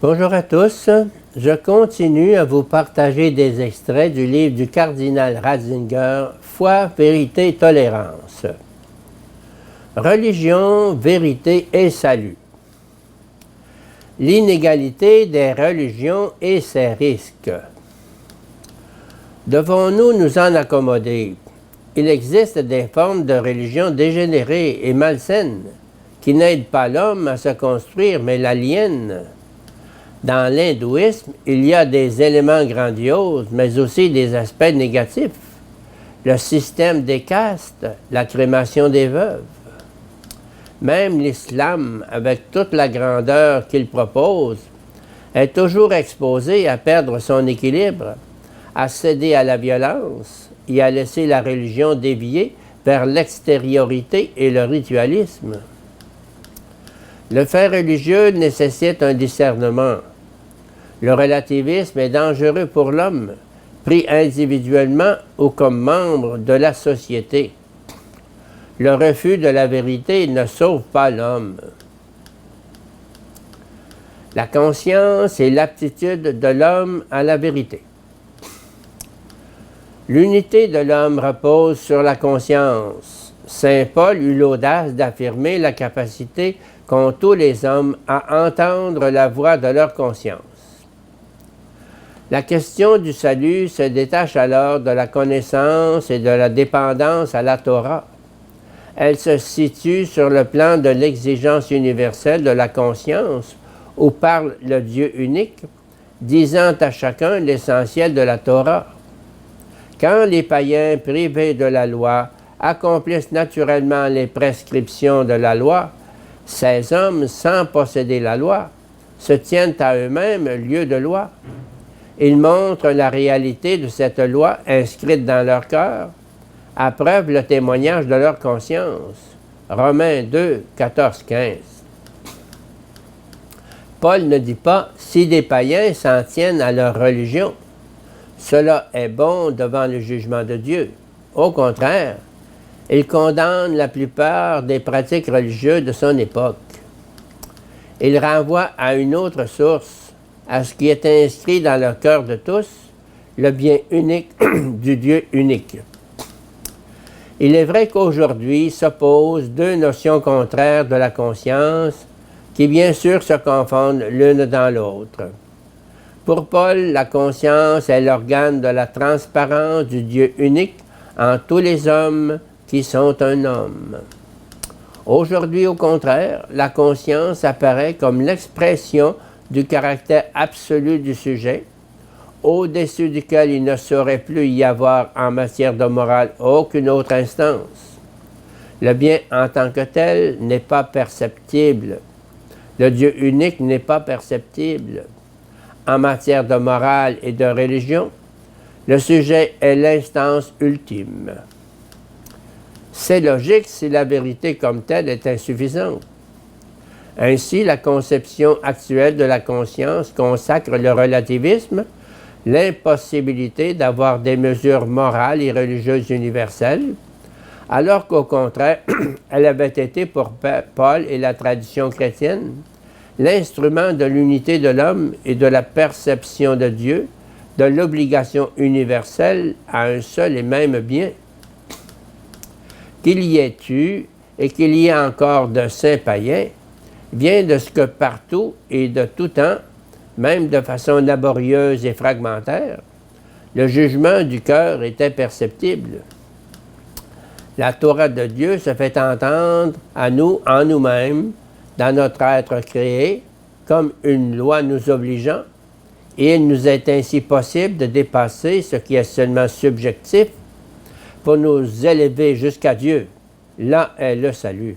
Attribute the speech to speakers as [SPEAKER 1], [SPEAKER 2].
[SPEAKER 1] Bonjour à tous, je continue à vous partager des extraits du livre du cardinal Ratzinger, Foi, vérité, tolérance. Religion, vérité et salut. L'inégalité des religions et ses risques. Devons-nous nous en accommoder? Il existe des formes de religion dégénérées et malsaines qui n'aident pas l'homme à se construire mais l'aliènent. Dans l'hindouisme, il y a des éléments grandioses, mais aussi des aspects négatifs. Le système des castes, la crémation des veuves. Même l'islam, avec toute la grandeur qu'il propose, est toujours exposé à perdre son équilibre, à céder à la violence et à laisser la religion dévier vers l'extériorité et le ritualisme. Le fait religieux nécessite un discernement. Le relativisme est dangereux pour l'homme, pris individuellement ou comme membre de la société. Le refus de la vérité ne sauve pas l'homme. La conscience est l'aptitude de l'homme à la vérité. L'unité de l'homme repose sur la conscience. Saint Paul eut l'audace d'affirmer la capacité qu'ont tous les hommes à entendre la voix de leur conscience. La question du salut se détache alors de la connaissance et de la dépendance à la Torah. Elle se situe sur le plan de l'exigence universelle de la conscience, où parle le Dieu unique, disant à chacun l'essentiel de la Torah. Quand les païens privés de la loi accomplissent naturellement les prescriptions de la loi, ces hommes, sans posséder la loi, se tiennent à eux-mêmes lieu de loi. Ils montrent la réalité de cette loi inscrite dans leur cœur, à preuve le témoignage de leur conscience. Romains 2, 14, 15. Paul ne dit pas « si des païens s'en tiennent à leur religion ». Cela est bon devant le jugement de Dieu. Au contraire, il condamne la plupart des pratiques religieuses de son époque. Il renvoie à une autre source, à ce qui est inscrit dans le cœur de tous, le bien unique du Dieu unique. Il est vrai qu'aujourd'hui s'opposent deux notions contraires de la conscience qui bien sûr se confondent l'une dans l'autre. Pour Paul, la conscience est l'organe de la transparence du Dieu unique en tous les hommes qui sont un homme. Aujourd'hui, au contraire, la conscience apparaît comme l'expression du caractère absolu du sujet, au-dessus duquel il ne saurait plus y avoir en matière de morale aucune autre instance. Le bien en tant que tel n'est pas perceptible. Le Dieu unique n'est pas perceptible. En matière de morale et de religion, le sujet est l'instance ultime. C'est logique si la vérité comme telle est insuffisante. Ainsi, la conception actuelle de la conscience consacre le relativisme, l'impossibilité d'avoir des mesures morales et religieuses universelles, alors qu'au contraire, elle avait été pour Paul et la tradition chrétienne l'instrument de l'unité de l'homme et de la perception de Dieu, de l'obligation universelle à un seul et même bien. Qu'il y ait eu et qu'il y ait encore de saints païens vient de ce que partout et de tout temps, même de façon laborieuse et fragmentaire, le jugement du cœur est imperceptible. La Torah de Dieu se fait entendre à nous, en nous-mêmes, dans notre être créé, comme une loi nous obligeant, et il nous est ainsi possible de dépasser ce qui est seulement subjectif pour nous élever jusqu'à Dieu. Là est le salut.